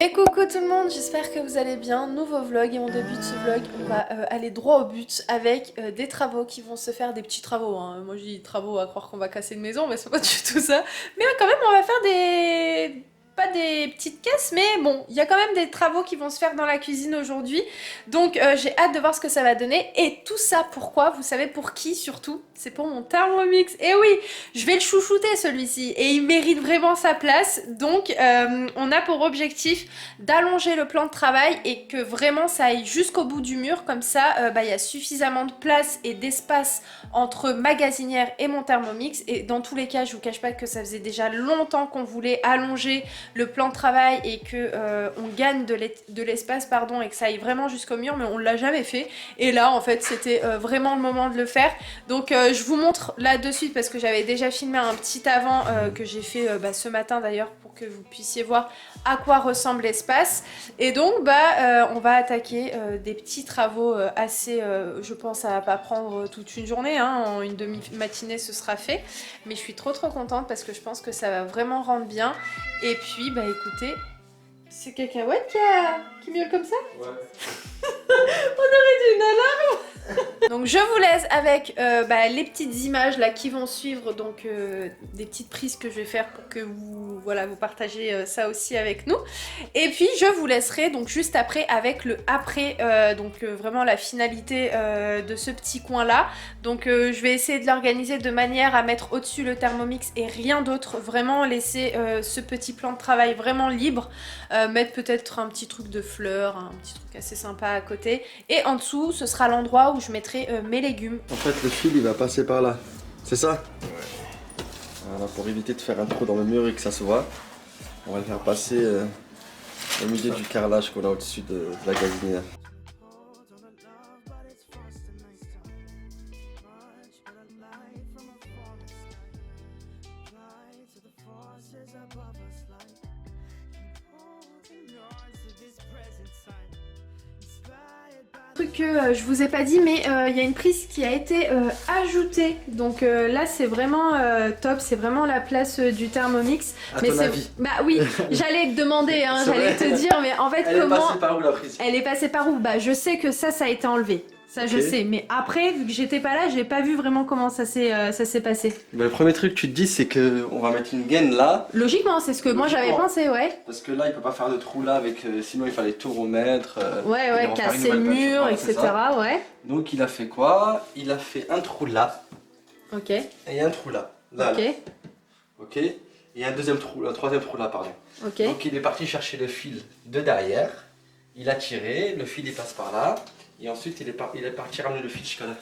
Et coucou tout le monde, j'espère que vous allez bien. Nouveau vlog et on débute ce vlog, on va aller droit au but avec des travaux qui vont se faire, des petits travaux. Hein. Moi je dis travaux à croire qu'on va casser une maison, mais c'est pas du tout ça. Mais quand même on va faire des... pas des petites caisses, mais bon, il y a quand même des travaux qui vont se faire dans la cuisine aujourd'hui. Donc j'ai hâte de voir ce que ça va donner. Et tout ça pourquoi? Vous savez pour qui surtout? C'est pour mon Thermomix. Et oui, je vais le chouchouter celui-ci et il mérite vraiment sa place. Donc on a pour objectif d'allonger le plan de travail et que vraiment ça aille jusqu'au bout du mur. Comme ça, il y a suffisamment de place et d'espace entre ma gazinière et mon Thermomix. Et dans tous les cas, je vous cache pas que ça faisait déjà longtemps qu'on voulait allonger le plan de travail et que on gagne de l'espace, pardon, et que ça aille vraiment jusqu'au mur, mais on l'a jamais fait. Et là, en fait, c'était vraiment le moment de le faire. Donc, je vous montre là de suite parce que j'avais déjà filmé un petit avant que j'ai fait ce matin d'ailleurs pour que vous puissiez voir à quoi ressemble l'espace. Et donc, on va attaquer des petits travaux assez, je pense, ça va pas prendre toute une journée, hein, en une demi-matinée ce sera fait. Mais je suis trop contente parce que je pense que ça va vraiment rendre bien. Et puis, écoutez, c'est Cacahuète qui miaule comme ça? Ouais. On aurait dû une alarme. Donc je vous laisse avec les petites images là qui vont suivre, donc des petites prises que je vais faire pour que vous, vous partagez ça aussi avec nous. Et puis je vous laisserai donc juste après avec le après, vraiment la finalité de ce petit coin là. Donc je vais essayer de l'organiser de manière à mettre au-dessus le Thermomix et rien d'autre, vraiment laisser ce petit plan de travail vraiment libre, mettre peut-être un petit truc de fleurs, un petit truc assez sympa à côté, et en dessous ce sera l'endroit où je mettrai mes légumes. En fait, le fil il va passer par là, c'est ça? Ouais. Voilà, pour éviter de faire un trou dans le mur et que ça se voit, on va le faire passer au milieu du carrelage qu'on a au-dessus de la gazinière. Truc que je vous ai pas dit, mais il y a une prise qui a été ajoutée, donc là c'est vraiment top, c'est vraiment la place du Thermomix. À mais ton avis? Bah oui, j'allais te demander, hein, j'allais te dire, mais en fait Elle comment... est passée par où la prise? Elle est passée par où? Bah je sais que ça a été enlevé. Ça Ok. je sais, mais après, vu que j'étais pas là, j'ai pas vu vraiment comment ça s'est passé. Mais le premier truc que tu te dis, c'est qu'on va mettre une gaine là. Logiquement, c'est ce que moi j'avais Logiquement. pensé, ouais. Parce que là, il peut pas faire de trou là, avec, sinon il fallait tout remettre. Ouais, et refaire une casser le nouvelle peinture, mur, voilà, c'est etc. ça. Ouais. Donc il a fait quoi? Il a fait un trou là, Ok. et un trou là. Là, Ok. là. Ok. Et un deuxième trou, un troisième trou là, pardon. Ok. Donc il est parti chercher le fil de derrière, il a tiré, le fil il passe par là, et ensuite il est parti ramener le fil jusqu'à là.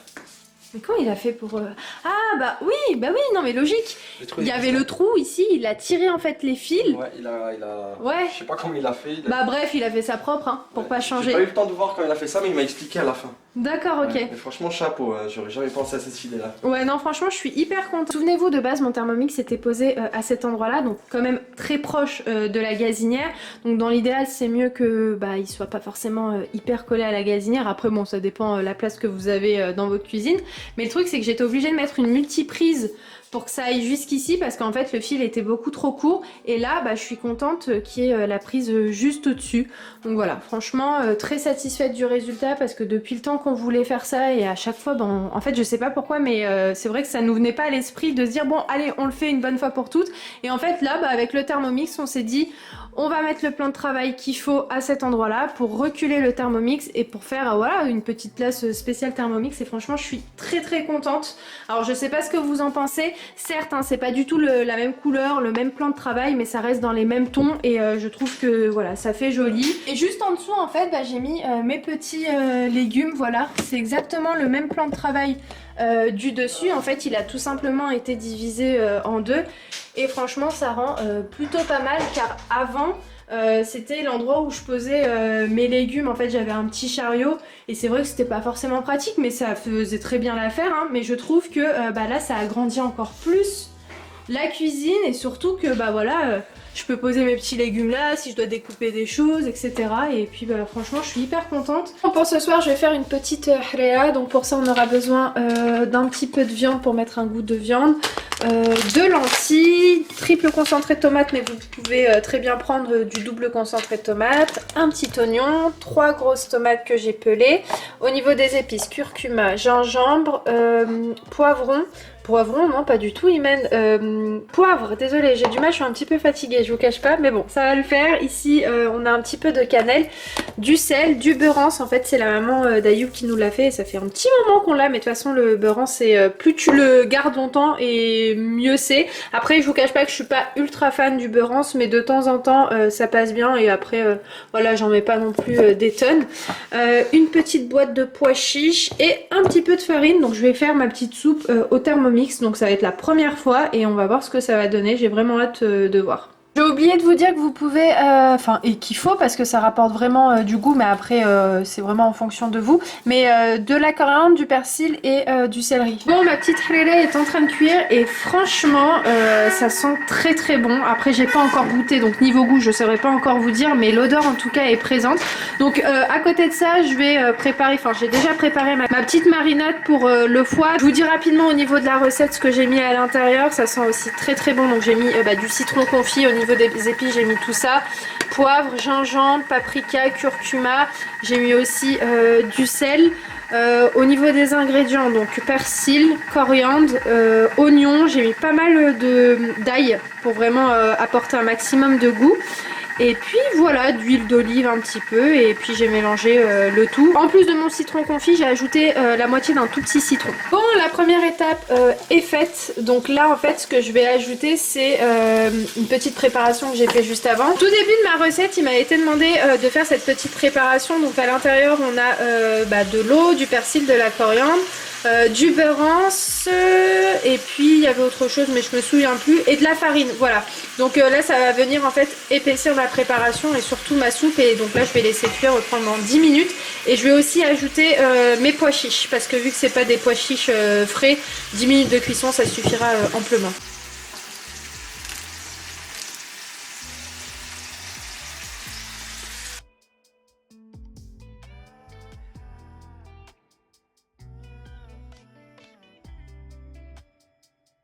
Mais comment il a fait pour... Ah bah oui, non mais logique. trou Il y est avait juste le trou ici, il a tiré en fait les fils. là. Ouais, il a... Ouais. Je sais pas comment il a fait. Bah bref, il a fait ça propre, hein, pour Ouais. pas J'ai changer. pas eu le temps de voir quand il a fait ça, mais il m'a expliqué à la fin. D'accord, ok. Ouais. Mais franchement, chapeau, hein. J'aurais jamais pensé à cette idée là. Ouais, non, franchement, je suis hyper contente. Souvenez-vous, de base, mon Thermomix était posé à cet endroit-là, donc quand même très proche de la gazinière. Donc dans l'idéal, c'est mieux que il soit pas forcément hyper collé à la gazinière. Après, bon, ça dépend la place que vous avez dans votre cuisine. Mais le truc, c'est que j'étais obligée de mettre une multiprise pour que ça aille jusqu'ici, parce qu'en fait le fil était beaucoup trop court, et là je suis contente qu'il y ait la prise juste au-dessus. Donc voilà, franchement très satisfaite du résultat, parce que depuis le temps qu'on voulait faire ça, et à chaque fois, en fait je sais pas pourquoi, mais c'est vrai que ça nous venait pas à l'esprit de se dire bon allez on le fait une bonne fois pour toutes, et en fait là avec le Thermomix on s'est dit on va mettre le plan de travail qu'il faut à cet endroit là pour reculer le Thermomix et pour faire voilà une petite place spéciale Thermomix, et franchement je suis très contente. Alors je sais pas ce que vous en pensez, certes hein, c'est pas du tout la même couleur, le même plan de travail, mais ça reste dans les mêmes tons, et je trouve que voilà ça fait joli. Et juste en dessous en fait j'ai mis mes petits légumes, voilà, c'est exactement le même plan de travail du dessus. En fait il a tout simplement été divisé en deux, et franchement ça rend plutôt pas mal, car avant c'était l'endroit où je posais mes légumes. En fait j'avais un petit chariot, et c'est vrai que c'était pas forcément pratique, mais ça faisait très bien l'affaire, hein. Mais je trouve que là ça agrandit encore plus la cuisine, et surtout que je peux poser mes petits légumes là, si je dois découper des choses, etc. Et puis bah, franchement, je suis hyper contente. Pour ce soir, je vais faire une petite hréa. Donc pour ça, on aura besoin d'un petit peu de viande pour mettre un goût de viande. 2 lentilles, triple concentré de tomate, mais vous pouvez très bien prendre du double concentré de tomate, un petit oignon, 3 grosses tomates que j'ai pelées. Au niveau des épices, curcuma, gingembre, poivron, non pas du tout, Imen. Poivre, désolée, j'ai du mal, je suis un petit peu fatiguée, je vous cache pas, mais bon, ça va le faire. Ici, on a un petit peu de cannelle, du sel, du beurre rance. En fait, c'est la maman d'Ayoub qui nous l'a fait et ça fait un petit moment qu'on l'a, mais de toute façon, le beurre rance, c'est plus tu le gardes longtemps et mieux c'est. Après, je vous cache pas que je suis pas ultra fan du beurre rance, mais de temps en temps, ça passe bien et après, voilà, j'en mets pas non plus des tonnes. Une petite boîte de pois chiches et un petit peu de farine, donc je vais faire ma petite soupe au Thermomix. Donc ça va être la première fois et on va voir ce que ça va donner. J'ai vraiment hâte de voir. J'ai oublié de vous dire que vous pouvez, et qu'il faut parce que ça rapporte vraiment du goût, mais après c'est vraiment en fonction de vous. Mais de la coriandre, du persil et du céleri. Bon, ma petite halala est en train de cuire et franchement ça sent très très bon. Après j'ai pas encore goûté, donc niveau goût je saurais pas encore vous dire, mais l'odeur en tout cas est présente. Donc à côté de ça je vais préparer, j'ai déjà préparé ma petite marinade pour le foie. Je vous dis rapidement au niveau de la recette ce que j'ai mis à l'intérieur. Ça sent aussi très très bon, donc j'ai mis du citron confit. Au niveau des épices j'ai mis tout ça, poivre, gingembre, paprika, curcuma, j'ai mis aussi du sel. Au niveau des ingrédients, donc persil, coriandre, oignon, j'ai mis pas mal d'ail pour vraiment apporter un maximum de goût. Et puis voilà, d'huile d'olive un petit peu et puis j'ai mélangé le tout. En plus de mon citron confit, j'ai ajouté la moitié d'un tout petit citron. Bon, la première étape est faite. Donc là, en fait, ce que je vais ajouter, c'est une petite préparation que j'ai fait juste avant. Tout début de ma recette, il m'a été demandé de faire cette petite préparation. Donc à l'intérieur, on a de l'eau, du persil, de la coriandre, du beurre rance, et puis il y avait autre chose mais je me souviens plus, et de la farine, voilà. Donc là ça va venir en fait épaissir ma préparation et surtout ma soupe, et donc là je vais laisser cuire pendant 10 minutes et je vais aussi ajouter mes pois chiches parce que vu que c'est pas des pois chiches frais, 10 minutes de cuisson ça suffira amplement.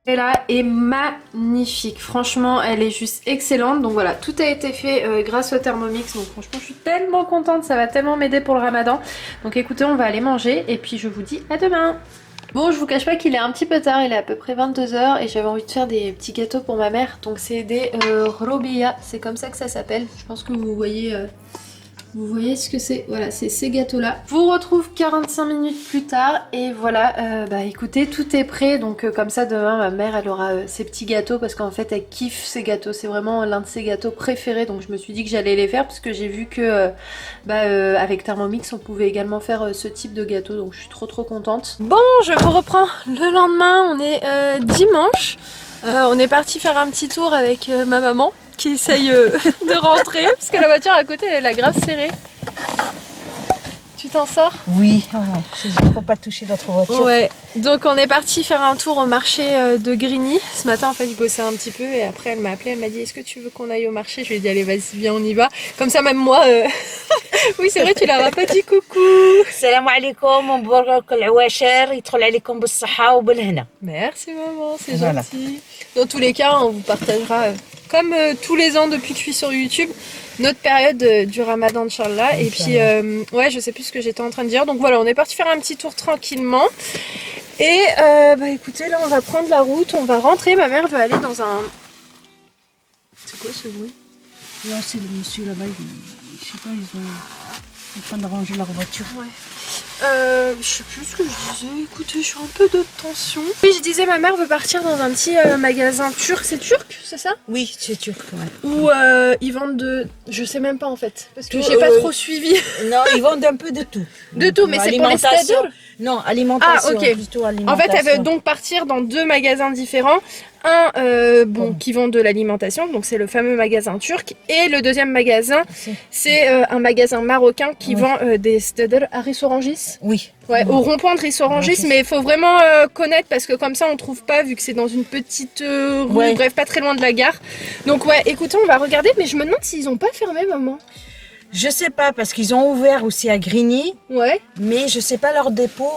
Et là est magnifique, franchement elle est juste excellente. Donc voilà, tout a été fait grâce au Thermomix, donc franchement je suis tellement contente, ça va tellement m'aider pour le ramadan. Donc écoutez, on va aller manger et puis je vous dis à demain. Bon, je vous cache pas qu'il est un petit peu tard, il est à peu près 22 h et j'avais envie de faire des petits gâteaux pour ma mère. Donc c'est des robia, c'est comme ça que ça s'appelle. Je pense que vous voyez ce que c'est. Voilà, c'est ces gâteaux là. Je vous retrouve 45 minutes plus tard et voilà, écoutez, tout est prêt. Donc comme ça demain ma mère elle aura ses petits gâteaux parce qu'en fait elle kiffe ces gâteaux. C'est vraiment l'un de ses gâteaux préférés, donc je me suis dit que j'allais les faire parce que j'ai vu que avec Thermomix on pouvait également faire ce type de gâteau, donc je suis trop contente. Bon, je vous reprends le lendemain, on est dimanche. On est parti faire un petit tour avec ma maman qui essaye de rentrer parce que la voiture à côté elle a grave serré. Tu t'en sors? Oui, il ne faut pas toucher notre voiture. Ouais, donc on est parti faire un tour au marché de Grigny. Ce matin en fait je bossais un petit peu et après elle m'a appelé, elle m'a dit est-ce que tu veux qu'on aille au marché? Je lui ai dit allez vas-y viens on y va. Comme ça même moi, oui c'est vrai tu leur as pas dit coucou. Salam alaikum, مبروك العواشر يدخل عليكم بالصحة وبالهنا. Merci maman, c'est gentil. Dans tous les cas on vous partagera comme tous les ans depuis que je suis sur YouTube notre période du Ramadan Inch'Allah. Et puis ouais je sais plus ce que j'étais en train de dire. Donc voilà, on est parti faire un petit tour tranquillement. Et écoutez, là on va prendre la route, on va rentrer. Ma mère veut aller dans un... C'est quoi ce bruit? Là c'est le monsieur là-bas, je sais pas, ils sont en train de ranger leur voiture. Ouais. Je sais plus ce que je disais, écoutez, je suis un peu de tension. Oui, je disais, ma mère veut partir dans un petit magasin turc, c'est turc, c'est ça? Oui, c'est turc, ouais. Où ils vendent de... Je sais même pas en fait, parce que j'ai pas trop suivi. Non, ils vendent un peu de tout. De tout, mais c'est pour les stades? Non, alimentation, ah, ok. plutôt alimentation. En fait, elle veut donc partir dans 2 magasins différents. qui vend de l'alimentation, donc c'est le fameux magasin turc. Et le deuxième magasin, c'est un magasin marocain qui vend des steders à Rissorangis. Oui. Ouais, au rond-point de Rissorangis, mais il faut vraiment connaître parce que comme ça on trouve pas vu que c'est dans une petite rue, bref, pas très loin de la gare. Donc ouais, écoutez, on va regarder, mais je me demande s'ils ont pas fermé, maman. Je sais pas, parce qu'ils ont ouvert aussi à Grigny, Ouais. mais je sais pas leur dépôt,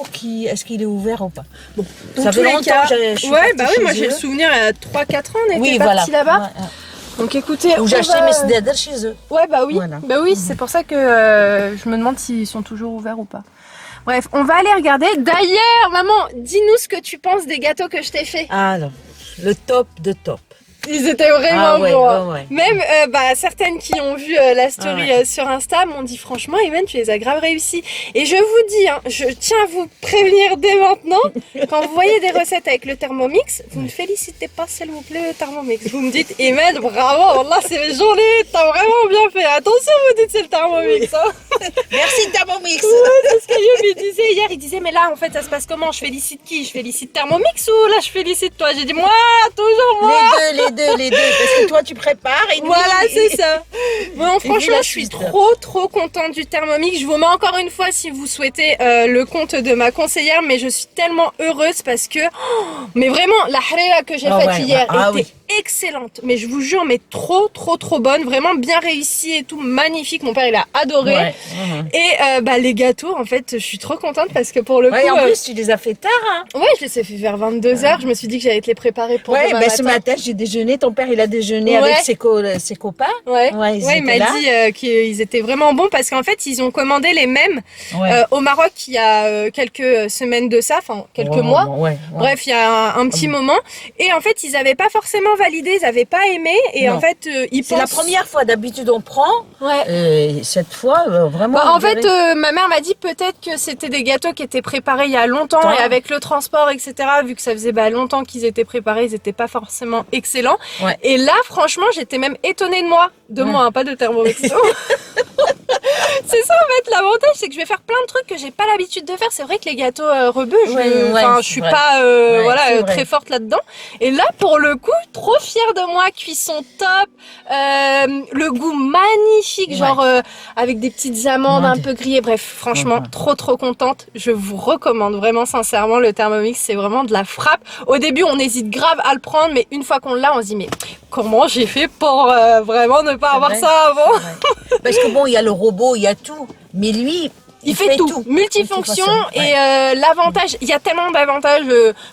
est-ce qu'il est ouvert ou pas. Bon, Dans ça tous fait les longtemps cas, que je suis ouais, partie bah oui, chez moi j'ai eux. le souvenir, il y a 3-4 ans, on était Oui, partis voilà. là-bas. Ouais. Donc écoutez, Où j'ai acheté mes steders chez eux. Ouais, bah oui, Voilà. bah oui, c'est pour ça que je me demande s'ils sont toujours ouverts ou pas. Bref, on va aller regarder. D'ailleurs, maman, dis-nous ce que tu penses des gâteaux que je t'ai fait. Ah non, le top de top. Ils étaient vraiment ouais, bons. Hein. ouais. Même certaines qui ont vu la story sur Insta m'ont dit franchement, Imen, tu les as grave réussi. Et je vous dis, hein, je tiens à vous prévenir dès maintenant, quand vous voyez des recettes avec le Thermomix, vous ne félicitez pas s'il vous plaît le Thermomix. Vous me dites, Imen, bravo, là c'est joli, t'as vraiment bien fait. Attention, vous dites c'est le Thermomix. Hein. Merci Thermomix. Ouais, c'est ce qu'Ayoub il disait hier, il disait mais là en fait ça se passe comment? Je félicite qui? Je félicite Thermomix ou là je félicite toi? J'ai dit moi, toujours moi. Les deux, parce que toi tu prépares et nous... Voilà, c'est ça. Bon, franchement, la je suis suite. trop contente du Thermomix. Je vous mets encore une fois si vous souhaitez le compte de ma conseillère, mais je suis tellement heureuse parce que, mais vraiment, la harira que j'ai faite hier était excellente. Mais je vous jure, mais trop bonne, vraiment bien réussie et tout, magnifique. Mon père, il a adoré. Ouais. Et les gâteaux, en fait, je suis trop contente parce que pour le coup, en plus tu les as fait tard. Hein. ouais, je les ai fait vers 22h. Je me suis dit que j'allais te les préparer pour demain matin. Ce matin j'ai déjeuné. Ton père il a déjeuné avec ses copains. Ouais, ils il m'a dit qu'ils étaient vraiment bons parce qu'en fait ils ont commandé les mêmes au Maroc il y a quelques semaines de ça, enfin quelques mois. Bref, il y a un petit moment. Et en fait ils n'avaient pas forcément validé, ils n'avaient pas aimé. Et en fait ils pensent... C'est la première fois, d'habitude on prend. Cette fois vraiment. En fait ma mère m'a dit peut-être que c'était des gâteaux qui étaient préparés il y a longtemps et avec le transport etc. Vu que ça faisait longtemps qu'ils étaient préparés, ils n'étaient pas forcément excellents. Et là franchement j'étais même étonnée de moi, hein, pas de Thermomix. C'est ça en fait l'avantage, c'est que je vais faire plein de trucs que j'ai pas l'habitude de faire. C'est vrai que les gâteaux rebeux, je suis pas très forte là-dedans. Et là pour le coup, trop fière de moi, cuisson top, le goût magnifique, genre avec des petites amandes un peu grillées. Bref, franchement, trop contente. Je vous recommande vraiment sincèrement le Thermomix, c'est vraiment de la frappe. Au début, on hésite grave à le prendre, mais une fois qu'on l'a, on se dit mais comment j'ai fait pour vraiment ne pas avoir ça avant? Parce que bon, il y a le robot, il y a tout, mais lui il fait tout, multifonction. Et l'avantage, il y a tellement d'avantages.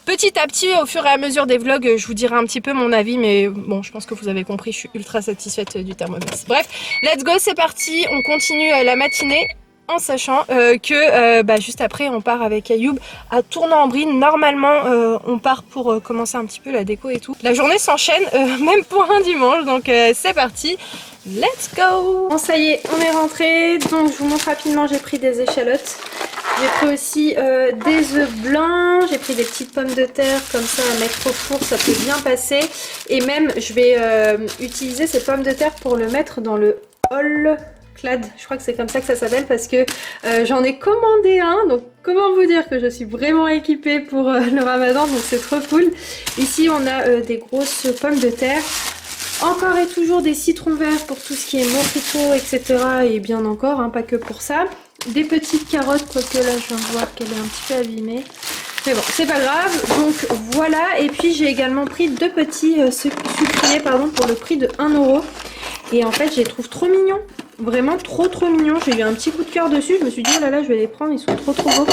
Petit à petit, au fur et à mesure des vlogs, je vous dirai un petit peu mon avis, mais bon, je pense que vous avez compris, je suis ultra satisfaite du Thermomix. Bref, let's go, c'est parti, on continue la matinée. En sachant que juste après on part avec Ayoub à Tournant-en-Brie. Normalement on part pour commencer un petit peu la déco et tout. La journée s'enchaîne même pour un dimanche, donc c'est parti, let's go. Bon ça y est, on est rentré, donc je vous montre rapidement, j'ai pris des échalotes, j'ai pris aussi des œufs blancs, j'ai pris des petites pommes de terre comme ça à mettre au four, ça peut bien passer. Et même je vais utiliser ces pommes de terre pour le mettre dans le hall Clad, je crois que c'est comme ça que ça s'appelle parce que j'en ai commandé un, donc comment vous dire que je suis vraiment équipée pour le ramadan, donc c'est trop cool. Ici on a des grosses pommes de terre, encore et toujours des citrons verts pour tout ce qui est mojito, etc. Et bien encore, hein, pas que pour ça. Des petites carottes, quoique là je viens de voir qu'elle est un petit peu abîmée. Mais bon, c'est pas grave, donc voilà. Et puis j'ai également pris deux petits sucriers pour le prix de 1 €. Et en fait, je les trouve trop mignons. Vraiment trop mignons. J'ai eu un petit coup de cœur dessus. Je me suis dit, oh là là, je vais les prendre. Ils sont trop beaux.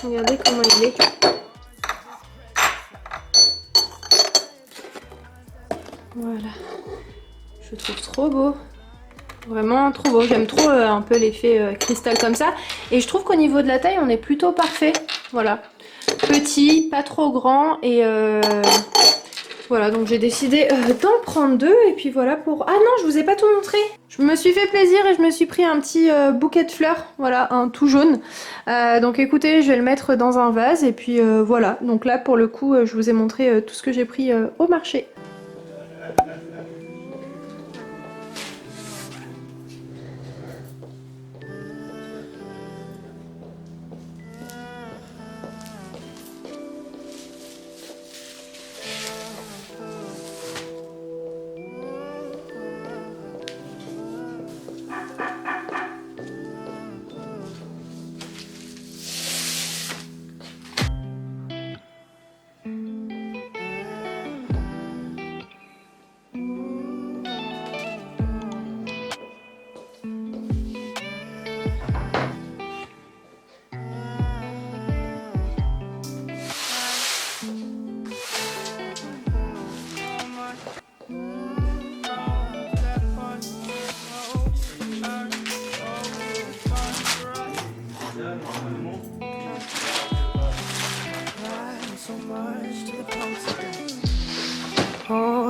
Regardez comment il est. Voilà. Je trouve trop beau. Vraiment trop beau. J'aime trop un peu l'effet cristal comme ça. Et je trouve qu'au niveau de la taille, on est plutôt parfait. Voilà. Petit, pas trop grand. Et voilà, donc j'ai décidé d'en prendre deux. Et puis voilà pour... Ah non, je vous ai pas tout montré. Je me suis fait plaisir et je me suis pris un petit bouquet de fleurs. Voilà, un tout jaune. Donc écoutez, je vais le mettre dans un vase. Et puis voilà. Donc là, pour le coup, je vous ai montré tout ce que j'ai pris au marché.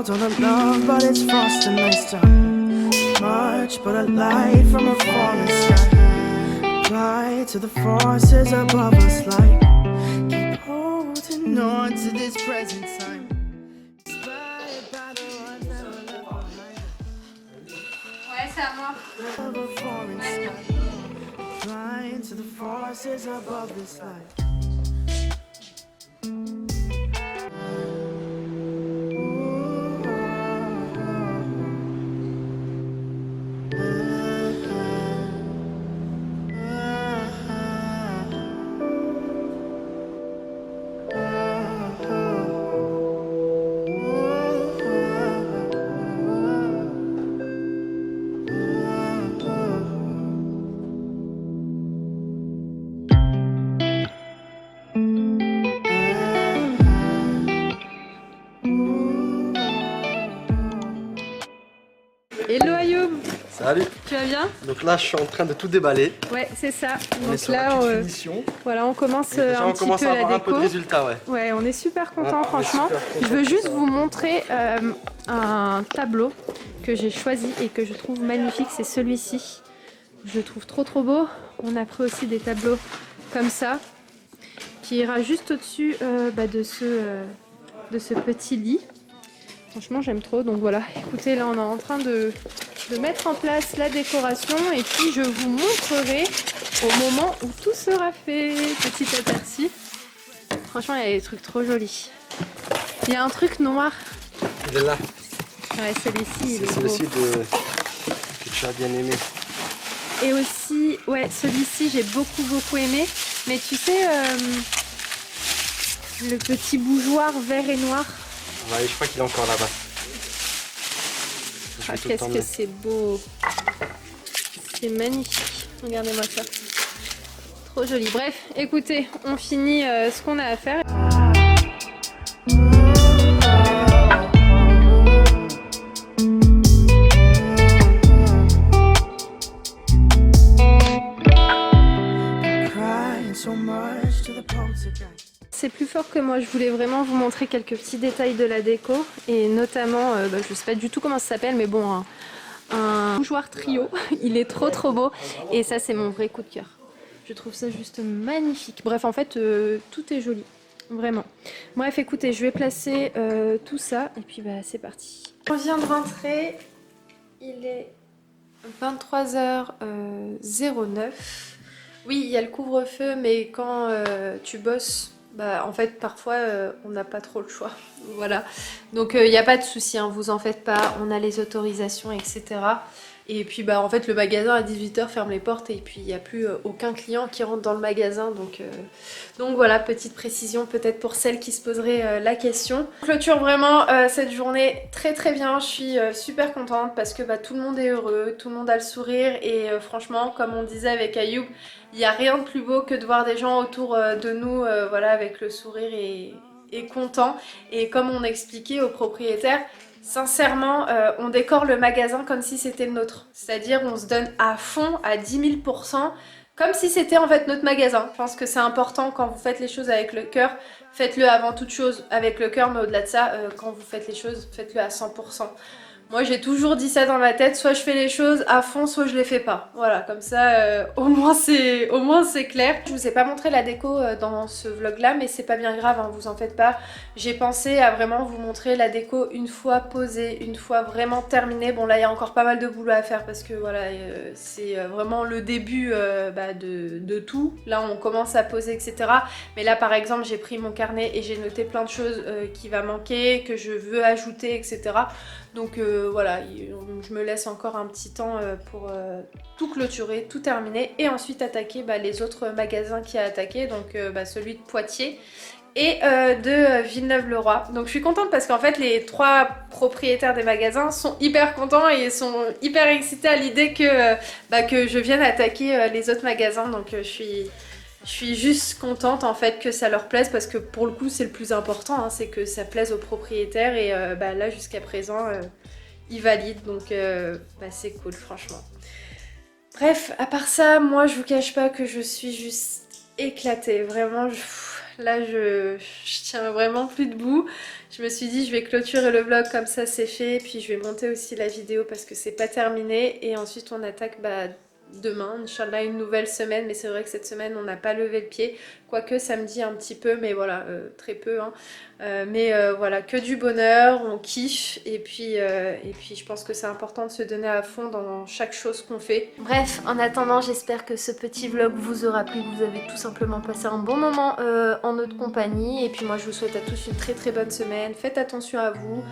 don't have love, but it's frost and nice time. Much but a light from a falling sky. Fly to the forces above us like keep holding on to this present time. Inspired by the ones that were left behind. Ouais, c'est à moi. Of a falling sky. Flying to the forces above this life. Hello Ayoub, Salut. tu vas bien? Donc là, je suis en train de tout déballer. Ouais, c'est ça. On est Donc sur là, la petite finition. voilà, on commence Et déjà, un on petit commence peu à la avoir un peu de déco. résultats, ouais. Ouais, on est super contents, Ouais, on est franchement. super contents. Je veux juste vous montrer un tableau que j'ai choisi et que je trouve magnifique, c'est celui-ci. Je le trouve trop beau. On a pris aussi des tableaux comme ça, qui ira juste au-dessus de ce petit lit. Franchement, j'aime trop. Donc voilà, écoutez, là, on est en train de mettre en place la décoration et puis je vous montrerai au moment où tout sera fait. Petit aperçu. Franchement, il y a des trucs trop jolis. Il y a un truc noir. Il est là. Ouais, celui-ci, il est C'est beau. celui que tu as bien aimé. Et aussi, ouais, celui-ci, j'ai beaucoup aimé. Mais tu sais, le petit bougeoir vert et noir. Ouais, je crois qu'il est encore là-bas. Je Ah, vais tout le qu'est-ce temps que mettre. c'est beau. C'est magnifique. Regardez-moi ça. Trop joli. Bref, écoutez, on finit ce qu'on a à faire. Crying so much to the poltergeist. C'est plus fort que moi, je voulais vraiment vous montrer quelques petits détails de la déco et notamment, je sais pas du tout comment ça s'appelle, mais bon, un bougeoir trio, il est trop beau et ça c'est mon vrai coup de cœur. Je trouve ça juste magnifique. Bref, en fait, tout est joli, vraiment. Bref, écoutez, je vais placer tout ça et puis bah c'est parti. On vient de rentrer, il est 23h09. Oui, il y a le couvre-feu, mais quand tu bosses, bah, en fait, parfois, on n'a pas trop le choix. Voilà. Donc, il n'y a pas de souci, hein, vous en faites pas. On a les autorisations, etc. Et puis, bah, en fait, le magasin à 18h ferme les portes et puis il n'y a plus aucun client qui rentre dans le magasin. Donc voilà, petite précision peut-être pour celles qui se poseraient la question. On clôture vraiment cette journée très bien. Je suis super contente parce que bah, tout le monde est heureux, tout le monde a le sourire et franchement, comme on disait avec Ayoub, il n'y a rien de plus beau que de voir des gens autour de nous voilà, avec le sourire et contents. Et comme on expliquait aux propriétaires, sincèrement, on décore le magasin comme si c'était le nôtre. C'est-à-dire on se donne à fond, à 10 000 %, comme si c'était en fait notre magasin. Je pense que c'est important quand vous faites les choses avec le cœur. Faites-le avant toute chose avec le cœur, mais au-delà de ça, quand vous faites les choses, faites-le à 100 %. Moi j'ai toujours dit ça dans ma tête, soit je fais les choses à fond, soit je les fais pas. Voilà, comme ça au moins c'est clair. Je vous ai pas montré la déco dans ce vlog là, mais c'est pas bien grave, hein, vous en faites pas. J'ai pensé à vraiment vous montrer la déco une fois posée, une fois vraiment terminée. Bon là il y a encore pas mal de boulot à faire parce que voilà, c'est vraiment le début de tout. Là on commence à poser, etc. Mais là par exemple j'ai pris mon carnet et j'ai noté plein de choses qui va manquer, que je veux ajouter, etc. Donc voilà, je me laisse encore un petit temps pour tout clôturer, tout terminer et ensuite attaquer les autres magasins qu'il y a à attaquer, donc celui de Poitiers et de Villeneuve-le-Roi. Donc je suis contente parce qu'en fait les 3 propriétaires des magasins sont hyper contents et sont hyper excités à l'idée que je vienne attaquer les autres magasins, donc je suis juste contente en fait que ça leur plaise parce que pour le coup c'est le plus important, hein, c'est que ça plaise aux propriétaires et là jusqu'à présent ils valident, donc c'est cool franchement. Bref, à part ça, moi je vous cache pas que je suis juste éclatée, vraiment Là, je tiens vraiment plus debout. Je me suis dit, je vais clôturer le vlog comme ça, c'est fait. Puis je vais monter aussi la vidéo parce que c'est pas terminé. Et ensuite, on attaque demain, Inch'Allah, une nouvelle semaine. Mais c'est vrai que cette semaine, on n'a pas levé le pied. Quoique samedi un petit peu, mais voilà, très peu. Hein. Voilà, que du bonheur, on kiffe. Et puis je pense que c'est important de se donner à fond dans chaque chose qu'on fait. Bref, en attendant, j'espère que ce petit vlog vous aura plu. Vous avez tout simplement passé un bon moment en notre compagnie. Et puis moi, je vous souhaite à tous une très très bonne semaine. Faites attention à vous.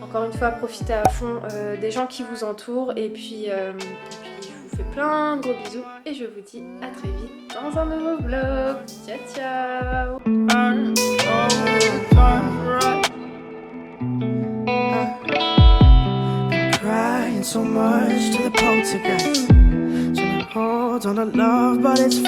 Encore une fois, profitez à fond des gens qui vous entourent. Et puis je vous fais plein de gros bisous. Et je vous dis à très vite dans un nouveau vlog. Ciao, ciao! Crying so much to the poltergeist. Trying to hold on to love, but it's